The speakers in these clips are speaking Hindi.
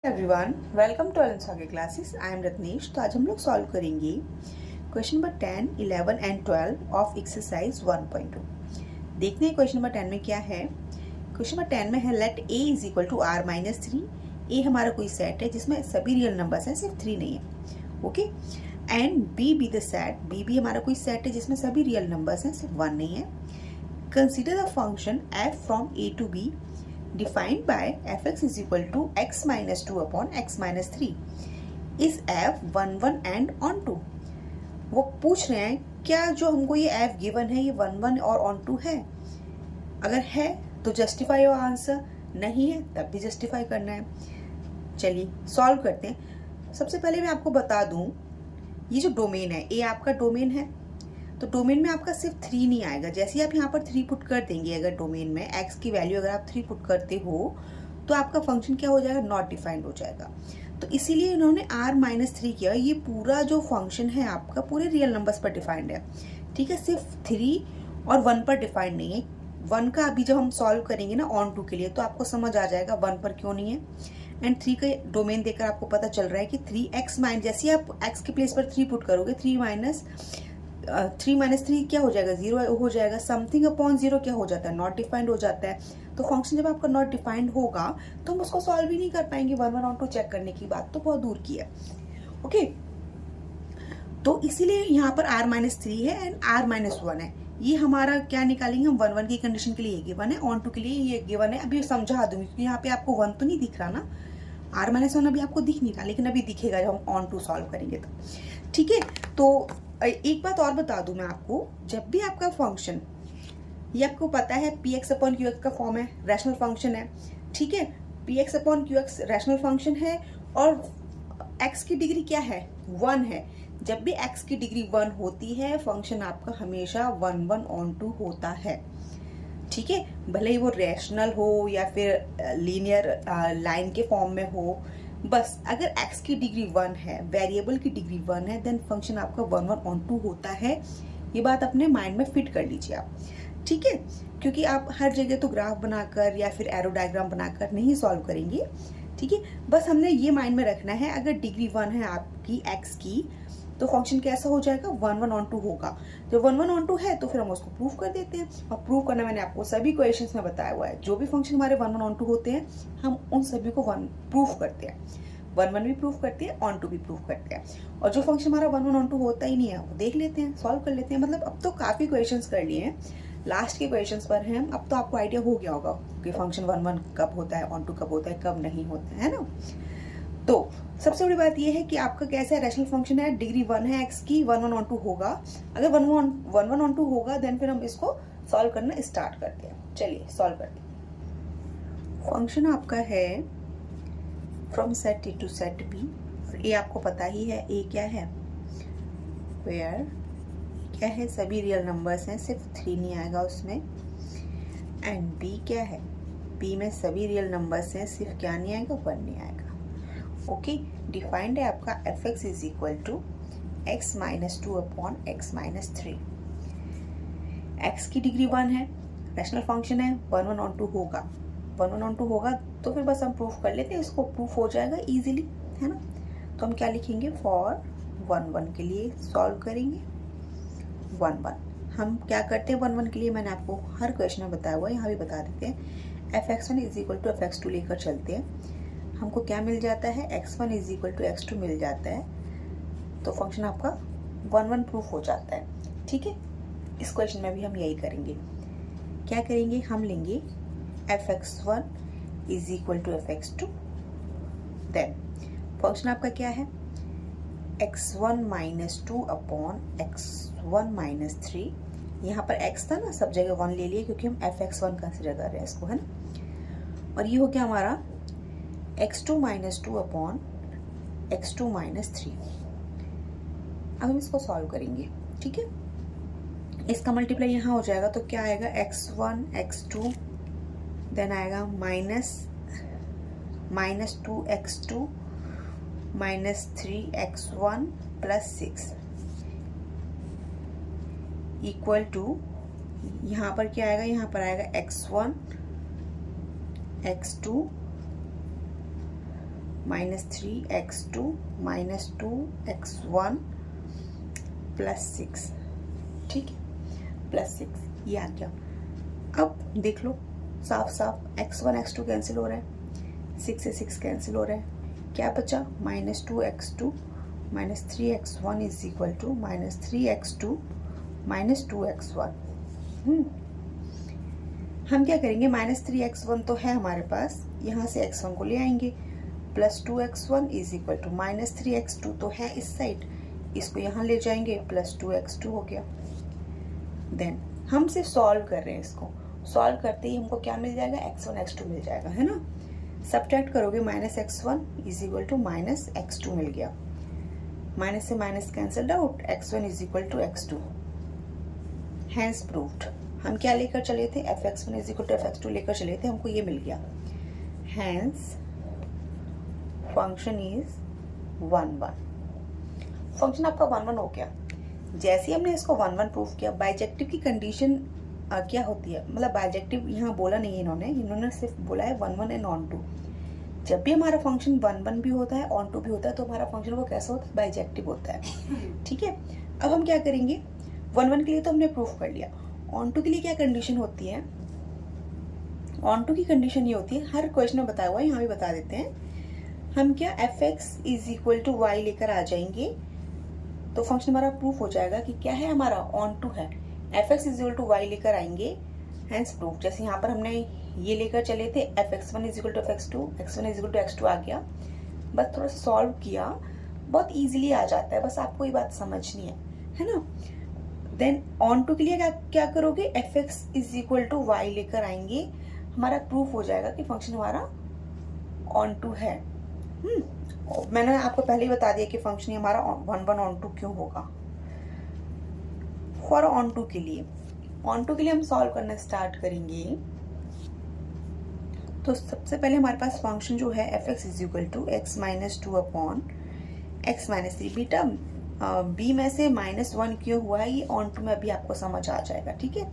एवरीवन, वेलकम टू अलंसागे क्लासेस। I am Ratnesh. तो आज हम लोग सॉल्व करेंगे question number 10, 11 and 12 of exercise 1.2। देखते हैं क्वेश्चन नंबर 10 में क्या है। क्वेश्चन नंबर 10 में है let a is equal to r minus 3। A हमारा कोई सेट है जिसमें सभी रियल नंबर्स हैं, सिर्फ 3 नहीं है। Okay. And b be the set, b भी हमारा कोई सेट है जिसमें सभी रियल नंबर्स हैं, सिर्फ 1 नहीं है। Consider the function f from a to b defined by fx is equal to x minus 2 upon x minus 3 is f 1 1 and on 2। वो पूछ रहे हैं क्या जो हमको ये f गिवन है ये 1 1 और on 2 है। अगर है तो जस्टिफाई योर आंसर, नहीं है तब भी जस्टिफाई करना है। चलिए सॉल्व करते हैं। सबसे पहले मैं आपको बता दूं, ये जो डोमेन है ए आपका डोमेन है, तो डोमेन में आपका सिर्फ 3 नहीं आएगा। जैसे ही आप यहाँ पर 3 पुट कर देंगे, अगर डोमेन में x की वैल्यू अगर आप 3 पुट करते हो तो आपका फंक्शन क्या हो जाएगा, नॉट डिफाइंड हो जाएगा। तो इसीलिए इन्होंने r माइनस 3 किया। ये पूरा जो फंक्शन है आपका पूरे रियल नंबर्स पर डिफाइंड है, ठीक है, सिर्फ 3 और 1 पर डिफाइंड नहीं है। 1 का अभी जब हम सॉल्व करेंगे ना ऑन 2 के लिए, तो आपको समझ आ जाएगा 1 पर क्यों नहीं है। एंड 3 का डोमेन देखकर आपको पता चल रहा है कि 3x माइनस, जैसे आप x के प्लेस पर 3 पुट करोगे, 3 माइनस 3 क्या हो जाएगा, 0 हो जाएगा। समथिंग अपॉन 0 क्या हो जाता है, नॉट डिफाइंड हो जाता है। तो फंक्शन जब आपका नॉट डिफाइंड होगा तो हम उसको सॉल्व ही नहीं कर पाएंगे। 1 1 और 2 चेक करने की बात तो बहुत दूर की है। ओके, तो इसीलिए यहाँ पर r माइनस 3 है एंड r माइनस 1 है। ये हमारा क्या निकालेंगे हम, 1 1 की कंडीशन के लिए ये गिवन है, ऑन 2 के लिए ये गिवन है। अभी समझा दूंगी क्योंकि यहाँ पे आपको 1 तो नहीं दिख रहा ना, r माइनस 1 अभी आपको दिख नहीं रहा, लेकिन अभी दिखेगा जब हम ऑन 2 सॉल्व करेंगे तो, ठीक है। तो एक बात और बता दूं मैं आपको, जब भी आपका फंक्शन, ये आपको पता है P x upon Q x का फॉर्म है, रैशनल फंक्शन है, ठीक है। P x upon Q x rational function है और एक्स की डिग्री क्या है, 1 है। जब भी एक्स की डिग्री 1 होती है फंक्शन आपका हमेशा 1 1 ऑन 2 होता है, ठीक है। भले ही वो रैशनल हो या फिर लीनियर लाइन के फॉर्म में हो, बस अगर x की डिग्री 1 है, वेरिएबल की डिग्री 1 है, देन फंक्शन आपका 1 1 ऑन 2 होता है। ये बात अपने माइंड में फिट कर लीजिए आप, ठीक है। क्योंकि आप हर जगह तो ग्राफ बनाकर या फिर एरो डायग्राम बनाकर नहीं सॉल्व करेंगे, ठीक है। बस हमने ये माइंड में रखना है, अगर डिग्री 1 है आपकी x की, तो फंक्शन कैसा हो जाएगा, 1 1 ऑन 2 होगा। जब 1 1 ऑन 2 है तो फिर हम उसको प्रूफ कर देते हैं। और प्रूफ करना मैंने आपको सभी क्वेश्चंस में बताया हुआ है, जो भी फंक्शन हमारे 1 1 ऑन 2 होते हैं हम उन सभी को प्रूफ करते हैं। 1 1 भी प्रूफ करते हैं, ऑन 2 भी प्रूफ करते हैं। और जो फंक्शन हमारा 1 1 ऑन 2 होता ही नहीं है वो देख लेते हैं, सॉल्व कर लेते हैं। मतलब अब तो काफी क्वेश्चंस कर लिए हैं, लास्ट के क्वेश्चंस पर हैं। अब तो आपको आइडिया हो गया होगा कि फंक्शन 1 1 कब होता है, ऑन 2 कब होता है, कब नहीं होता है ना। तो सबसे बड़ी बात यह है कि आपका कैसा है, रैशनल फंक्शन है, डिग्री 1 है x की, 1 1 ऑन 2 होगा। अगर 1 1 ऑन 2 होगा देन फिर हम इसको सॉल्व करना स्टार्ट करते हैं। चलिए सॉल्व करते हैं। फंक्शन आपका है from set A to set B. A आपको पता ही है, ए क्या है, वेयर क्या है, सभी रियल नंबर्स हैं, सिर्फ 3 नहीं आएगा उसमें। एंड बी क्या है, बी में सभी रियल नंबर्स हैं, सिर्फ क्या नहीं आएगा, 1 नहीं आएगा। ओके, डिफाइंड है आपका f x is equal to x minus 2 upon x minus 3। X की डिग्री 1 है, रैशनल फंक्शन है, 1 1 ऑन 2 होगा। 1 1 ऑन 2 होगा तो फिर बस हम प्रूफ कर लेते हैं, इसको प्रूफ हो जाएगा इजीली, है ना। तो हम क्या लिखेंगे, फॉर 1 1 के लिए सॉल्व करेंगे। 1 1 हम क्या करते हैं, 1 1 के लिए मैंने आपको हर क्वेश्चन में बताया हुआ है, यहाँ भी बता देते हैं। F x 1 is equal to f x 2 लेकर चलते हैं, हमको क्या मिल जाता है, x1 is equal to x2 मिल जाता है। तो फंक्शन आपका 1 1 प्रूफ हो जाता है, ठीक है। इस क्वेश्चन में भी हम यही करेंगे। क्या करेंगे, हम लेंगे fx1 is equal to fx2, then function आपका क्या है, x1 minus 2 upon x1 minus 3। यहाँ पर x था ना, सब जगह 1 ले लिए क्योंकि हम fx1 कंसिडर कर रहे हैं इसको, है ना। और ये हो गया हमारा x2 minus 2 upon x2 minus 3। अब हम इसको सॉल्व करेंगे, ठीक है। इसका मल्टीप्लाई यहाँ हो जाएगा तो क्या आएगा, x1 x2, देन आएगा minus 2 x2 minus 3 x1 plus 6 equal to, यहाँ पर क्या आएगा, यहाँ पर आएगा x1 x2 -3x2 -2x1 +6, ठीक है, +6 ये आ गया। अब देख लो साफ साफ x1 x2 कैंसिल हो रहा है, 6 से 6 कैंसिल हो रहा है, क्या बचा -2x2 -3x1 is equal to -3x2 -2x1। हम क्या करेंगे, -3x1 तो है हमारे पास, यहाँ से x1 को ले आएंगे, +2x1 is equal to -3x2 तो है इस साइड, इसको यहाँ ले जाएंगे, +2x2 हो गया। देन हम सिर्फ सॉल्व कर रहे हैं, इसको सॉल्व करते ही हमको क्या मिल जाएगा, x1 x2 मिल जाएगा, है ना। सब्ट्रैक्ट करोगे -x1 is equal to -x2 मिल गया, माइनस से minus cancelled out, x1 is equal to x2, hence proved. हम क्या लेकर चले थे, fx1 is equal to fx2 लेकर चले थे, हमको ये मिल गया, हैंस फंक्शन इज 1 1। फंक्शन आपका 1 1 हो गया। जैसे ही हमने इसको 1 1 प्रूव किया, बाइजेक्टिव की कंडीशन क्या होती है, मतलब बाइजेक्टिव यहाँ बोला नहीं है इन्होंने सिर्फ बोला है 1 1 एंड ऑन टू। जब भी हमारा फंक्शन 1 1 भी होता है, ऑन टू भी होता है, तो हमारा फंक्शन वो कैसा होता है, बाइजेक्टिव होता है, ठीक है। अब हम क्या करेंगे, 1 1 के लिए तो हमने प्रूफ कर लिया, ऑन टू के लिए क्या कंडीशन होती है, ऑन टू की कंडीशन ये होती है, हर क्वेश्चन में बताया हुआ है, यहाँ भी बता देते हैं। हम क्या fx is equal to y लेकर आ जाएंगे, तो फंक्शन हमारा प्रूफ हो जाएगा कि क्या है, हमारा ऑन टू है, fx is equal to y लेकर आएंगे, हैंस प्रूफ। जैसे यहाँ पर हमने ये लेकर चले थे, fx1 is equal to fx2, x1 is equal to x2 आ गया, बस थोड़ा सा सॉल्व किया, बहुत इजीली आ जाता है, बस आपको ये बात समझनी है ना। देन ऑन टू के लिए क्या करोगे, fx is equal to y लेकर आएंगे, हमारा प्रूफ हो जाएगा कि फंक्शन हमारा ऑन टू है। मैंने आपको पहले ही बता दिया कि फंक्शन हमारा 1 1 ऑन टू क्यों होगा। फॉर ऑन टू के लिए हम सॉल्व करना स्टार्ट करेंगे। तो सबसे पहले हमारे पास फंक्शन जो है fx is equal to x -2 upon x -3। बेटा b में से -1 क्यों हुआ है, ये ऑन टू में अभी आपको समझ आ जाएगा, ठीक है।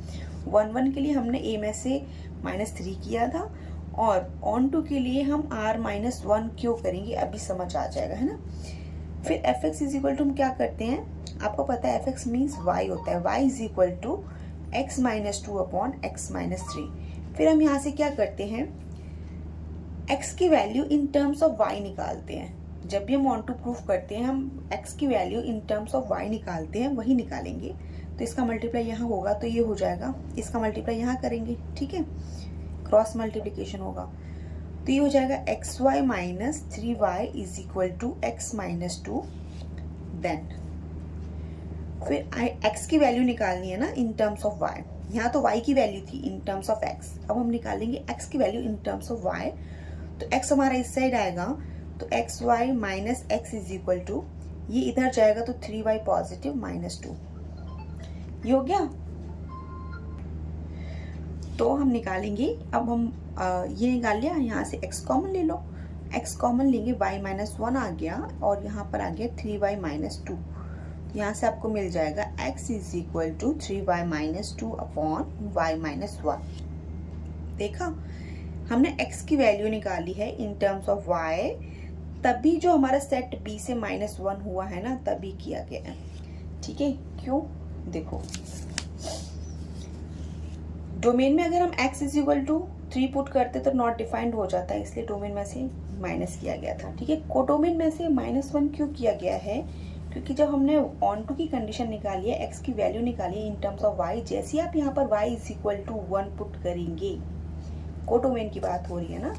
1 1 के लिए हमने a में से -3 किया था, और ऑन टू के लिए हम r -1 क्यों करेंगे, अभी समझ आ जाएगा, है ना। फिर fx इज इक्वल टू हम क्या करते हैं, आपको पता है fx मीन्स y होता है, y is equal to x -2 upon x -3। फिर हम यहाँ से क्या करते हैं, x की value in terms of y निकालते हैं। जब भी हम ऑन टू प्रूफ करते हैं, हम x की value in terms of y निकालते हैं, वही निकालेंगे। तो इसका मल्टीप्लाई यहाँ होगा तो ये हो जाएगा, इसका मल्टीप्लाई यहाँ करेंगे, ठीक है, क्रॉस मल्टीप्लिकेशन होगा, तो ये हो जाएगा xy minus 3y is equal to x -2। Then फिर x की वैल्यू निकालनी है ना इन टर्म्स ऑफ y, यहाँ तो y की वैल्यू थी इन टर्म्स ऑफ x, अब हम निकालेंगे x की value in terms of y। तो x हमारा इस साइड आएगा, तो xy minus x is equal to, ये इधर जाएगा तो 3y पॉजिटिव -2, ये हो गया। तो हम निकालेंगे, अब हम ये निकाल लिया, यहाँ से x कॉमन ले लो, x कॉमन लेंगे, y -1 आ गया, और यहाँ पर आ गया 3y -2। यहाँ से आपको मिल जाएगा x is equal to 3y -2 upon y -1। देखा, हमने x की वैल्यू निकाली है इन टर्म्स ऑफ y, तभी जो हमारा सेट b से -1 हुआ है ना, तभी किया गया है, ठीक है। क्यों, देखो डोमेन में अगर हम x is equal to 3 put करते तो नॉट डिफाइंड हो जाता है, इसलिए डोमेन में से माइनस किया गया था, ठीक है। कोडोमेन में से -1 क्यों किया गया है, क्योंकि जब हमने ऑन टू की कंडीशन निकाली है, x की वैल्यू निकाली है इन टर्म्स ऑफ y, जैसे ही आप यहाँ पर y is equal to 1 put करेंगे, कोडोमेन की बात हो रही है ना,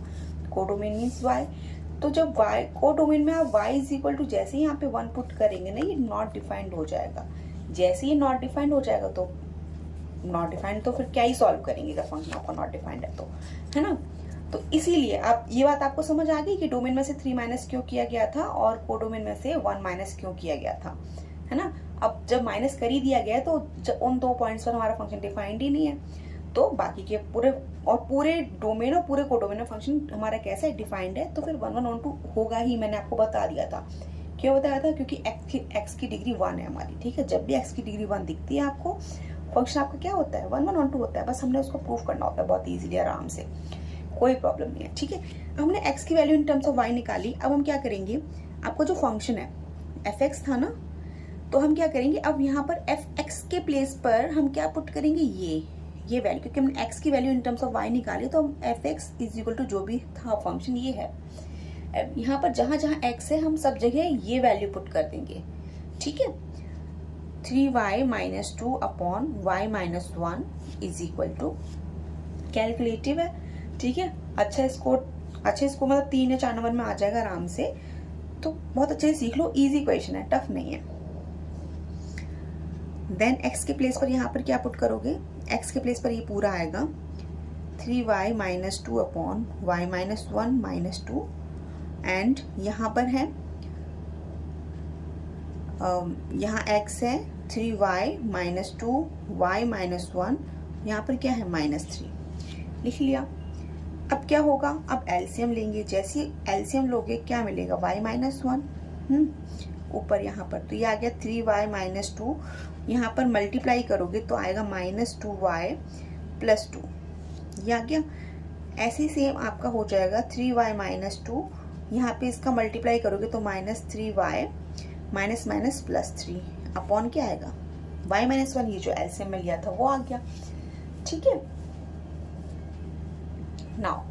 कोडोमेन मीन्स y, तो जब y कोडोमेन में आप y इज इक्वल टू जैसे ही यहाँ पे 1 पुट करेंगे ना, ये नॉट डिफाइंड हो जाएगा। जैसे ही नॉट डिफाइंड हो जाएगा, तो नॉट डिफाइंड तो फिर क्या ही सॉल्व करेंगे जब फंक्शन आपका नॉट डिफाइंड है, तो है ना। तो इसीलिए आप ये बात आपको समझ आ गई कि डोमेन में से 3 माइनस क्यों किया गया था, और कोडोमेन में से 1 माइनस क्यों किया गया था, है ना। अब जब माइनस कर ही दिया गया, तो उन 2 पॉइंट्स पर हमारा फंक्शन डिफाइंड ही नहीं है, तो बाकी के पूरे डोमेन और पूरे कोडोमेन में फंक्शन हमारा कैसा है, डिफाइंड है, तो फिर 1 1 ऑन 2 होगा ही। मैंने आपको बता दिया था, क्यों बताया था, क्योंकि x की डिग्री 1 है हमारी, ठीक है। जब भी x की डिग्री 1 दिखती है आपको, फंक्शन आपका क्या होता है, 1 1 ऑन 2 होता है। बस हमने उसको प्रूफ करना होता है बहुत इजीली, आराम से। कोई प्रॉब्लम नहीं है, ठीक है। अब हमने x की value in terms of y निकाली। अब हम क्या करेंगे, आपका जो फंक्शन है fx था ना, तो हम क्या करेंगे, अब यहाँ पर fx के प्लेस पर हम क्या पुट करेंगे, ये वैल्यू, क्योंकि हमने x की value in terms of y निकाली, तो हम fx इज इक्वल टू जो भी था फंक्शन ये है। यहाँ पर जहां जहां x है हम सब जगह ये वैल्यू पुट कर देंगे, ठीक है। 3y minus 2 upon y minus 1 is equal to, calculative है, ठीक है। अच्छा इसको मतलब 3 या 4 नंबर में आ जाएगा आराम से, तो बहुत अच्छे से सीख लो, इजी क्वेश्चन है, टफ नहीं है। देन x के प्लेस पर यहाँ पर क्या पुट करोगे, x के प्लेस पर ये पूरा आएगा 3y minus 2 upon y minus 1 minus 2, and यहाँ पर है यहाँ x है 3y माइनस 2 y माइनस 1, यहाँ पर क्या है -3 लिख लिया। अब क्या होगा, अब एलसीएम लेंगे, जैसे एलसीएम लोगे क्या मिलेगा, y माइनस 1 ऊपर यहाँ पर, तो ये आ गया 3y माइनस 2, यहाँ पर मल्टीप्लाई करोगे तो आएगा -2y प्लस 2, ये आ गया। ऐसे ही सेम आपका हो जाएगा 3y माइनस 2, यहाँ पे इसका मल्टीप्लाई करोगे तो -3y minus minus plus 3 upon क्या आएगा, y माइनस 1, ये जो एलसीएम में लिया था वो आ गया, ठीक है। नाउ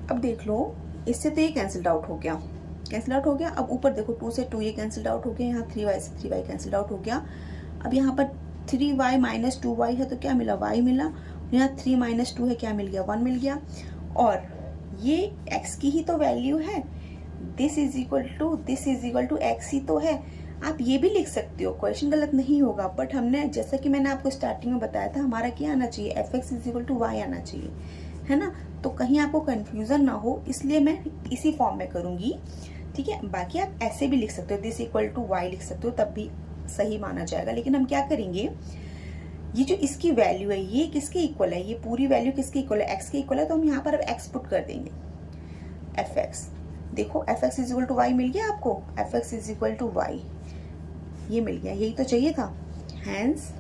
अब देख लो, इससे तो ये कैंसिल्ड आउट हो गया, अब ऊपर देखो 2 से 2 ये कैंसिल्ड आउट हो गया, यहाँ 3y से 3y कैंसिल्ड आउट हो गया। अब यहाँ पर 3y माइनस 2y है तो क्या मिला, y मिला, यहाँ 3 माइनस 2 है, क्या मिल गया, 1 मिल गया। और ये x की ही तो वैल्यू है, this is equal to x ही तो है। आप ये भी लिख सकते हो, क्वेश्चन गलत नहीं होगा, बट हमने जैसा कि मैंने आपको स्टार्टिंग में बताया था, हमारा क्या आना चाहिए, fx is equal to y आना चाहिए, है ना। तो कहीं आपको कंफ्यूजन ना हो, इसलिए मैं इसी फॉर्म में करूंगी, ठीक है। बाकी आप ऐसे भी लिख सकते हो, दिस इक्वल टू y लिख सकते हो, तब भी सही माना जाएगा। लेकिन हम क्या करेंगे, ये जो इसकी वैल्यू है ये किसके इक्वल है, ये पूरी वैल्यू किसके इक्वल है, x के इक्वल है, तो हम यहाँ पर अब x पुट कर देंगे, fx। देखो fx is equal to y मिल गया आपको, fx is equal to y ये मिल गया, यही तो चाहिए था। हैंस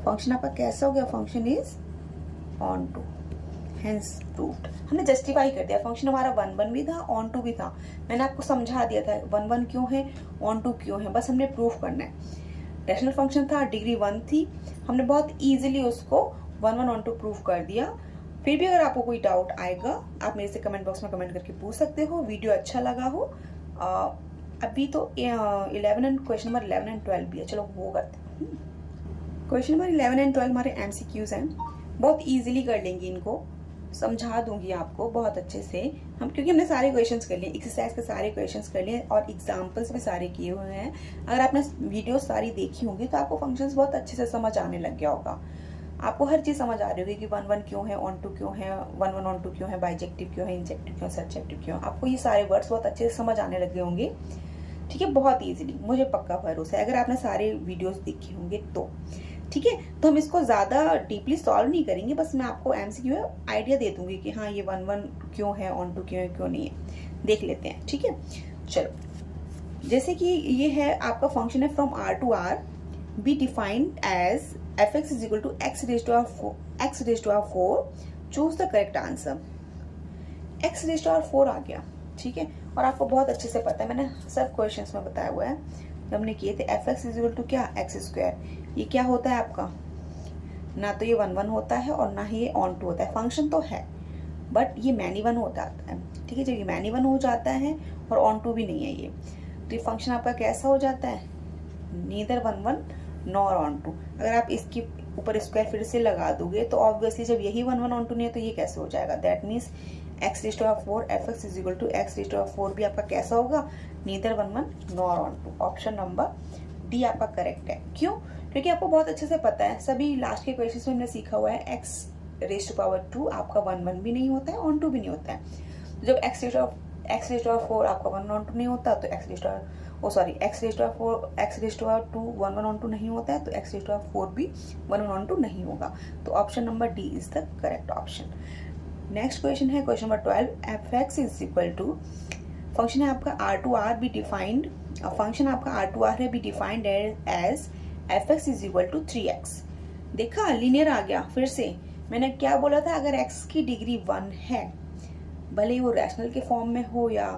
फंक्शन आपका कैसा हो गया, function is onto, hence proved. हमने जस्टिफाई कर दिया, फंक्शन हमारा 1 1 भी था, ऑन टू भी था, मैंने आपको समझा दिया था 1 1 क्यों है, ऑन टू क्यों है, बस हमने प्रूफ करना है। रैशनल फंक्शन था, डिग्री 1 थी, हमने बहुत इजीली उसको 1 1 ऑन टू प्रूफ कर दिया। फिर भी अगर आपको कोई डाउट आएगा, आप मेरे से कमेंट बॉक्स में कमेंट करके पूछ सकते हो। वीडियो अच्छा लगा हो, अभी तो 11 एंड क्वेश्चन नंबर 11 एंड 12 भी है, चलो वो करते हैं। क्वेश्चन नंबर 11 एंड 12 हमारे MCQs हैं, बहुत इजीली कर लेंगे, इनको समझा दूंगी आपको बहुत अच्छे से हम, क्योंकि हमने सारे क्वेश्चंस कर लिए, एक्सरसाइज के सारे क्वेश्चंस कर लिए और एग्जांपल्स भी सारे किए हुए हैं। अगर आपने वीडियो सारी देखी होंगी तो आपको फंक्शंस बहुत अच्छे से समझ आने लग गया होगा, आपको हर चीज समझ आ रही होगी कि 1 1 क्यों है, ऑन टू क्यों है, 1 1 ऑन टू क्यों है, बाइजेक्टिव क्यों है, इंजेक्टिव क्यों, सब्जेक्टिव क्यों, आपको ये सारे वर्ड्स बहुत अच्छे से समझ आने लगे होंगे, ठीक है। बहुत इजीली, मुझे पक्का भरोसा है अगर आपने सारे वीडियोस देखे होंगे तो, ठीक है। तो हम इसको ज्यादा डीपली सॉल्व नहीं करेंगे, बस मैं आपको MCQ आइडिया दे दूंगी कि हाँ ये 1 1 क्यों है, ऑन टू क्यों है, क्यों नहीं है, देख लेते हैं, ठीक है। चलो, जैसे कि ये है आपका फंक्शन है from R to R be defined as fx is equal to x raise to power 4, choose the correct answer. x raise to power 4 आ गया, ठीक है। और आपको बहुत अच्छे से पता है, मैंने सब क्वेश्चंस में बताया हुआ है, जब हमने किए थे fx इज इक्वल टू क्या, x स्क्वायर। ये क्या होता है आपका, ना तो ये 1 1 होता है और ना ही ये ऑन टू होता है, फंक्शन तो है बट ये मैनी 1 हो जाता है, ठीक है। जब ये मैनी 1 हो जाता है और ऑन टू भी नहीं है ये, तो ये फंक्शन आपका कैसा हो जाता है, नीदर 1 1 नॉर ऑन टू। अगर आप इसके ऊपर स्क्वायर फिर से लगा दोगे तो ऑब्वियसली जब यही 1 1 ऑन टू नहीं है तो ये कैसे हो जाएगा, that means x raise to power 4 fx is equal to x raise to power 4 भी आपका कैसा होगा, neither 1 1 nor onto. Option number D आपका करेक्ट है। क्यों, क्योंकि आपको बहुत अच्छे से पता है, सभी लास्ट के क्वेश्चन में हमने सीखा हुआ है x रेज टू पावर 2 आपका 1 1 भी नहीं होता है, ऑन टू भी नहीं होता है। जब x रेज टू आवर 4 आपका 1 ऑन टू नहीं होता तो x raise to power 2 1 1 onto नहीं होता है, तो x रेज टू आवर 4 भी 1 1 ऑन टू नहीं होगा। तो option number D is the correct option. Next question है question number 12, fx is equal to, function है आपका R to R be defined, function आपका R to R है be defined as fx is equal to 3x। देखा लीनियर आ गया, फिर से मैंने क्या बोला था, अगर x की डिग्री 1 है, भले ही वो रैशनल के फॉर्म में हो या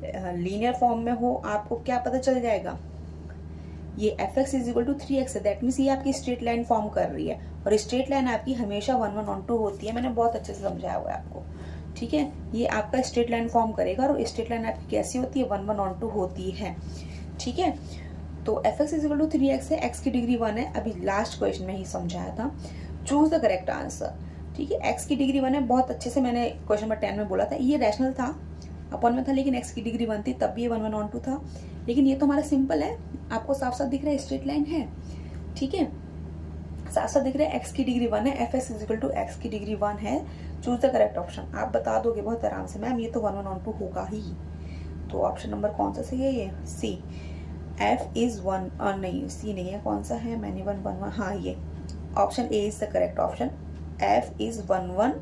लीनियर फॉर्म में हो, आपको क्या पता चल जाएगा, ये fx is equal to 3x है। दैट मीन्स ये आपकी स्ट्रेट लाइन फॉर्म कर रही है, और स्ट्रेट लाइन आपकी हमेशा 1 1 on 2 होती है। मैंने बहुत अच्छे से समझाया हुआ है आपको, ठीक है। ये आपका स्ट्रेट लाइन फॉर्म करेगा, और स्ट्रेट लाइन आपकी कैसी होती है, 1 1 on 2 होती है, ठीक है। तो fx is equal to 3x है, x की डिग्री 1 है। अभी लास्ट क्वेश्चन में ही समझाया था, चूज द करेक्ट आंसर, ठीक है। x की डिग्री 1 है, बहुत अच्छे से मैंने क्वेश्चन नंबर 10 में बोला था, ये रैशनल था, अपन में था, लेकिन x की डिग्री 1 थी, तब भी ये 1 1 on 2 था। लेकिन ये तो हमारा सिंपल है, आपको साफ साफ दिख रहा है, स्ट्रेट लाइन है, ठीक है, साफ साफ दिख रहा है। x की डिग्री 1 है, fx is equal to x की डिग्री 1 है। Choose the correct option. आप बता दोगे बहुत आराम से, मैम ये तो 1 1 on 2 होगा ही। तो ऑप्शन नंबर कौन सा सही है, ये सी, f इज 1, नहीं सी नहीं है, कौन सा है, मैंने 1 1 1, हाँ ये option A is the correct option, f is 1 1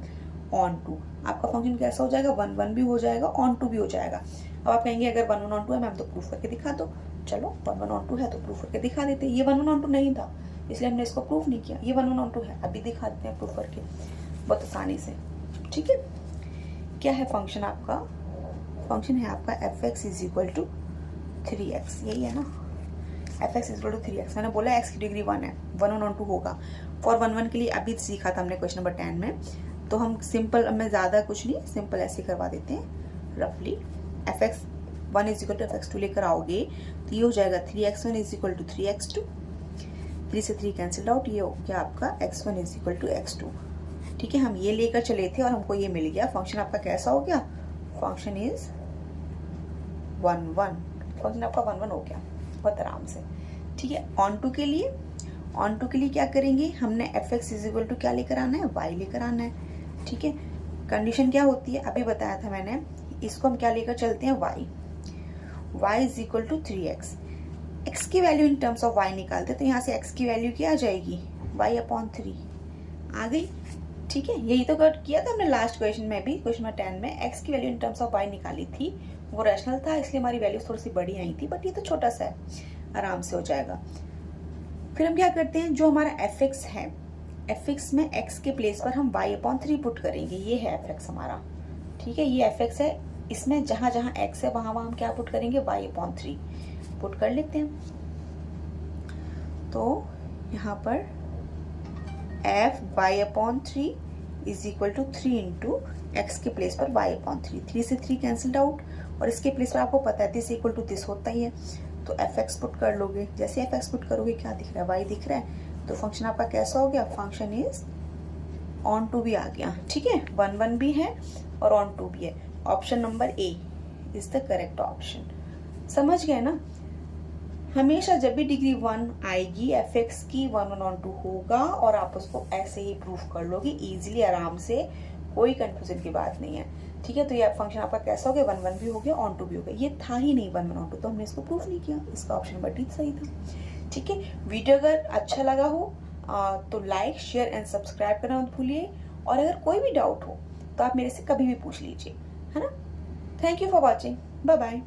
on 2। आपका फंक्शन कैसा हो जाएगा, 1 1 भी हो जाएगा, on 2 भी हो जाएगा। अब आप कहेंगे अगर 1 1 on 2 है मैम तो प्रूफ करके दिखा दो। चलो 1 1 on 2 है तो प्रूफ करके दिखा देते। ये 1 1 on 2 नहीं था, इसलिए हमने इसको प्रूफ नहीं किया। ये 1 1 on 2 है, अभी दिखा देते हैं प्रूफ करके बहुत आसानी से, ठीक है। क्या है फंक्शन आपका, फंक्शन है आपका fx is equal to 3x, यही है ना, fx is equal to 3x। मैंने बोला x की डिग्री 1 है, 1 1 on 2 होगा। फॉर 1 1 के लिए अभी सीखा था हमने क्वेश्चन नंबर 10 में, तो हम सिंपल में ज़्यादा कुछ नहीं, सिंपल ऐसे करवा देते हैं रफली। fx 1 is equal to fx2 लेकर आओगे तो ये हो जाएगा 3x1 is equal to 3x2, 3 से 3 कैंसिल आउट, ये हो गया आपका x1 is equal to x2, ठीक है। हम ये लेकर चले थे और हमको ये मिल गया। फंक्शन आपका कैसा हो गया, फंक्शन इज 1 1, फंक्शन आपका 1 1 हो गया बहुत आराम से, ठीक है। on 2 के लिए, on 2 के लिए क्या करेंगे, हमने fx इज इक्वल टू क्या लेकर आना है, y लेकर आना है, ठीक है। कंडीशन क्या होती है, अभी बताया था मैंने, इसको हम क्या लेकर चलते हैं, y is equal to 3x। x की value in terms of y निकालते तो यहाँ से x की वैल्यू क्या आ जाएगी, y/3 आ गई, ठीक है। यही तो किया था हमने लास्ट क्वेश्चन में भी, क्वेश्चन नंबर 10 में x की value in terms of y निकाली थी। वो रैशनल था इसलिए हमारी वैल्यू थोड़ी सी बड़ी आई थी, बट ये तो छोटा सा है, आराम से हो जाएगा। फिर हम क्या करते हैं, जो हमारा fx है, fx में x के प्लेस पर हम y/3 पुट करेंगे। ये है fx हमारा, ठीक है, ये fx है। इसमें जहां जहां x है वहां वहां हम क्या पुट करेंगे, y/3 पुट कर लेते हैं। तो यहाँ पर f y/3 is equal to 3 into x के प्लेस पर y/3, 3 से 3 कैंसिल्ड आउट, और इसके प्लेस पर आपको पता है दिस इक्वल टू दिस होता ही है, तो fx पुट कर लोगे। जैसे fx पुट करोगे क्या दिख रहा है, y दिख रहा है, तो फंक्शन आपका कैसा हो गया, फंक्शन इज on 2 भी आ गया, ठीक है, 1 1 भी है और on 2 भी है। Option number A is the correct option. समझ गए ना, हमेशा जब भी डिग्री 1 आएगी fx की 1 1 on 2 होगा, और आप उसको ऐसे ही प्रूफ कर लोगे इजीली, आराम से, कोई कंफ्यूजन की बात नहीं है, ठीक है। तो ये फंक्शन आपका कैसा हो गया, 1 1 भी हो गया, on 2 भी हो गया। ये था ही नहीं 1 1 on 2, तो हमने इसको प्रूफ नहीं किया, इसका ऑप्शन नंबर डी सही था, ठीक है। वीडियो अगर अच्छा लगा हो तो लाइक शेयर एंड सब्सक्राइब करना मत भूलिए, और अगर कोई भी डाउट हो तो आप मेरे से कभी भी पूछ लीजिए, है ना। Thank you for watching, bye bye.